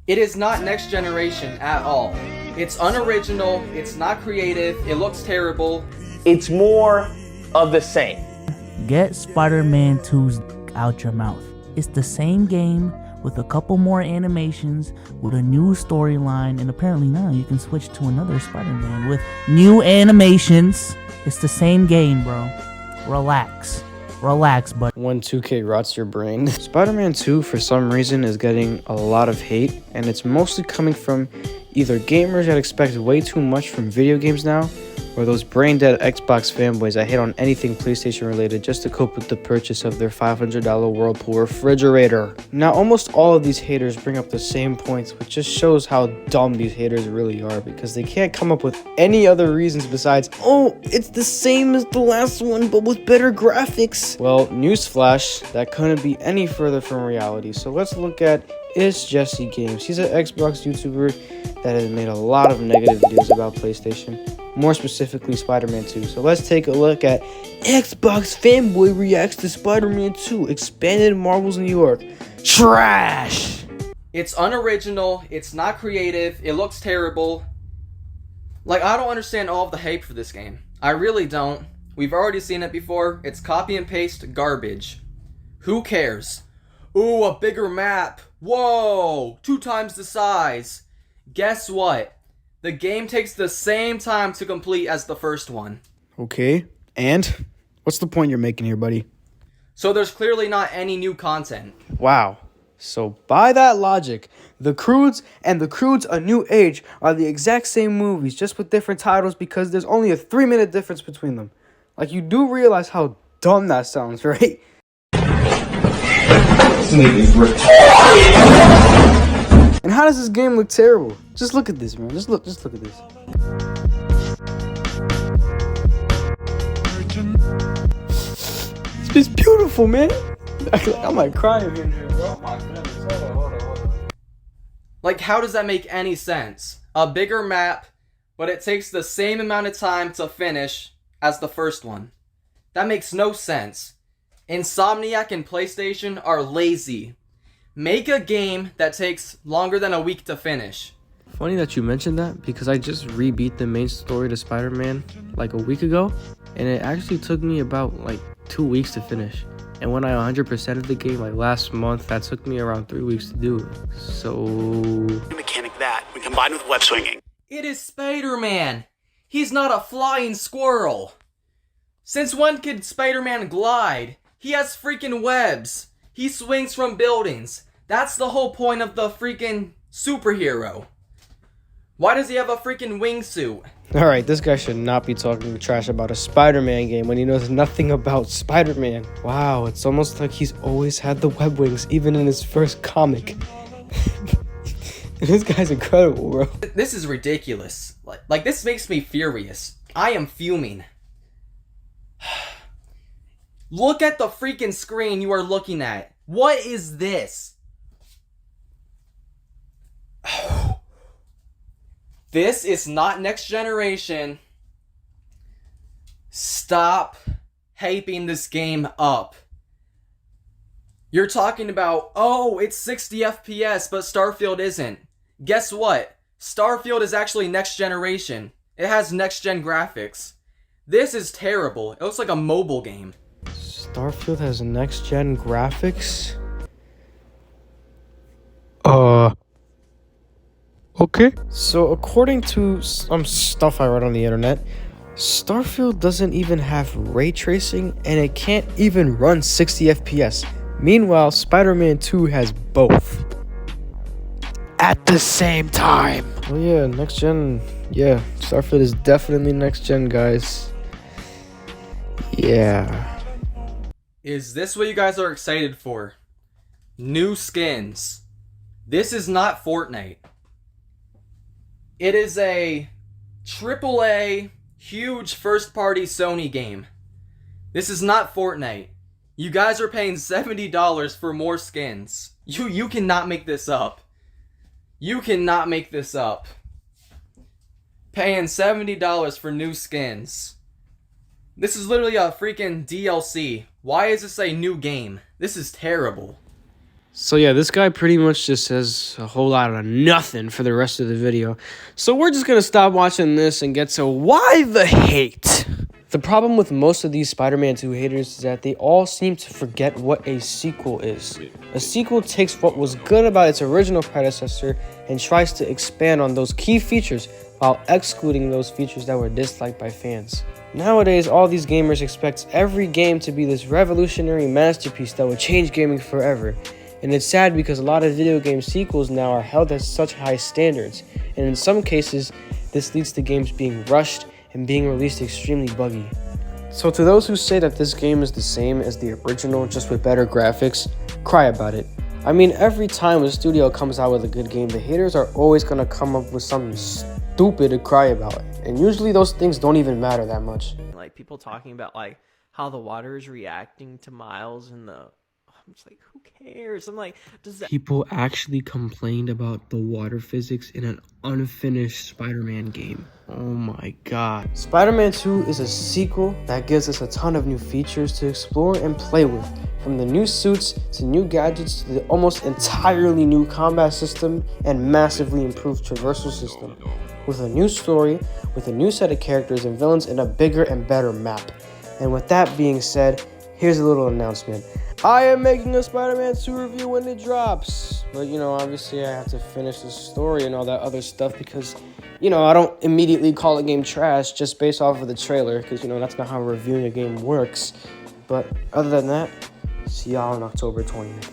It is not next generation at all. It's unoriginal, it's not creative, it looks terrible. It's more of the same. Get Spider-Man 2's out your mouth. It's the same game with a couple more animations, with a new storyline, and apparently now you can switch to another Spider-Man with new animations. It's the same game, bro. Relax, bud. When 2K rots your brain. Spider-Man 2, for some reason, is getting a lot of hate, and it's mostly coming from either gamers that expect way too much from video games now, or those brain-dead Xbox fanboys that hate on anything PlayStation related just to cope with the purchase of their $500 Whirlpool refrigerator. Now, almost all of these haters bring up the same points, which just shows how dumb these haters really are, because they can't come up with any other reasons besides, oh, it's the same as the last one, but with better graphics. Well, newsflash, that couldn't be any further from reality. So let's look at It's Jesse Games. He's an Xbox YouTuber that has made a lot of negative videos about PlayStation, more specifically Spider-Man 2. So let's take a look at Xbox fanboy reacts to Spider-Man 2 expanded Marvel's New York. Trash! It's unoriginal, it's not creative, it looks terrible. Like, I don't understand all of the hype for this game. I really don't. We've already seen it before. It's copy and paste garbage. Who cares? Ooh, a bigger map. Whoa, 2 times the size. Guess what? The game takes the same time to complete as the first one. Okay, and? What's the point you're making here, buddy? So there's clearly not any new content. Wow. So by that logic, The Croods and The Croods A New Age are the exact same movies, just with different titles because there's only a 3-minute difference between them. Like, you do realize how dumb that sounds, right? And how does this game look terrible? Just look at this, man. Just look at this. It's beautiful, man. I might cry in here, bro. Oh my goodness. Hold on. Like, how does that make any sense? A bigger map, but it takes the same amount of time to finish as the first one. That makes no sense. Insomniac and PlayStation are lazy. Make a game that takes longer than a week to finish. Funny that you mentioned that, because I just rebeat the main story to Spider-Man like a week ago, and it actually took me about like 2 weeks to finish. And when I 100%ed the game like last month, that took me around 3 weeks to do. So mechanic that when combined with web swinging. It is Spider-Man. He's not a flying squirrel. Since when could Spider-Man glide? He has freaking webs. He swings from buildings. That's the whole point of the freaking superhero. Why does he have a freaking wingsuit? alright, this guy should not be talking trash about a Spider-Man game when he knows nothing about Spider-Man. Wow, it's almost like he's always had the web wings, even in his first comic. This guy's incredible, bro. This is ridiculous. Like this makes me furious. I am fuming. Look at the freaking screen you are looking at. What is this? This is not next generation. Stop hyping this game up. You're talking about, oh, it's 60 FPS, but Starfield isn't. Guess what? Starfield is actually next generation. It has next gen graphics. This is terrible. It looks like a mobile game. Starfield has next gen graphics? Okay. So according to some stuff I read on the internet, Starfield doesn't even have ray tracing and it can't even run 60 FPS. Meanwhile, Spider-Man 2 has both. At the same time. Oh yeah, next gen. Yeah, Starfield is definitely next gen, guys. Yeah. Is this what you guys are excited for? New skins. This is not Fortnite. It is a AAA, huge first-party Sony game. This is not Fortnite. You guys are paying $70 for more skins. You cannot make this up. You cannot make this up. Paying $70 for new skins. This is literally a freaking DLC. Why is this a new game? This is terrible. So yeah, this guy pretty much just says a whole lot of nothing for the rest of the video. So we're just gonna stop watching this and get to why the hate. The problem with most of these Spider-Man 2 haters is that they all seem to forget what a sequel is. A sequel takes what was good about its original predecessor and tries to expand on those key features while excluding those features that were disliked by fans. Nowadays, all these gamers expect every game to be this revolutionary masterpiece that will change gaming forever. And it's sad because a lot of video game sequels now are held at such high standards, and in some cases, this leads to games being rushed and being released extremely buggy. So to those who say that this game is the same as the original just with better graphics, cry about it. I mean, every time a studio comes out with a good game, the haters are always going to come up with something stupid to cry about, and usually those things don't even matter that much. Like people talking about like how the water is reacting to Miles and I'm just like, who cares? I'm like, does that... People actually complained about the water physics in an unfinished Spider-Man game. Oh my god. Spider-Man 2 is a sequel that gives us a ton of new features to explore and play with. From the new suits to new gadgets to the almost entirely new combat system and massively improved traversal system. With a new story, with a new set of characters and villains and a bigger and better map. And with that being said, here's a little announcement. I am making a Spider-Man 2 review when it drops. But, you know, obviously I have to finish the story and all that other stuff because, you know, I don't immediately call a game trash just based off of the trailer because, you know, that's not how reviewing a game works. But other than that, see y'all on October 20th.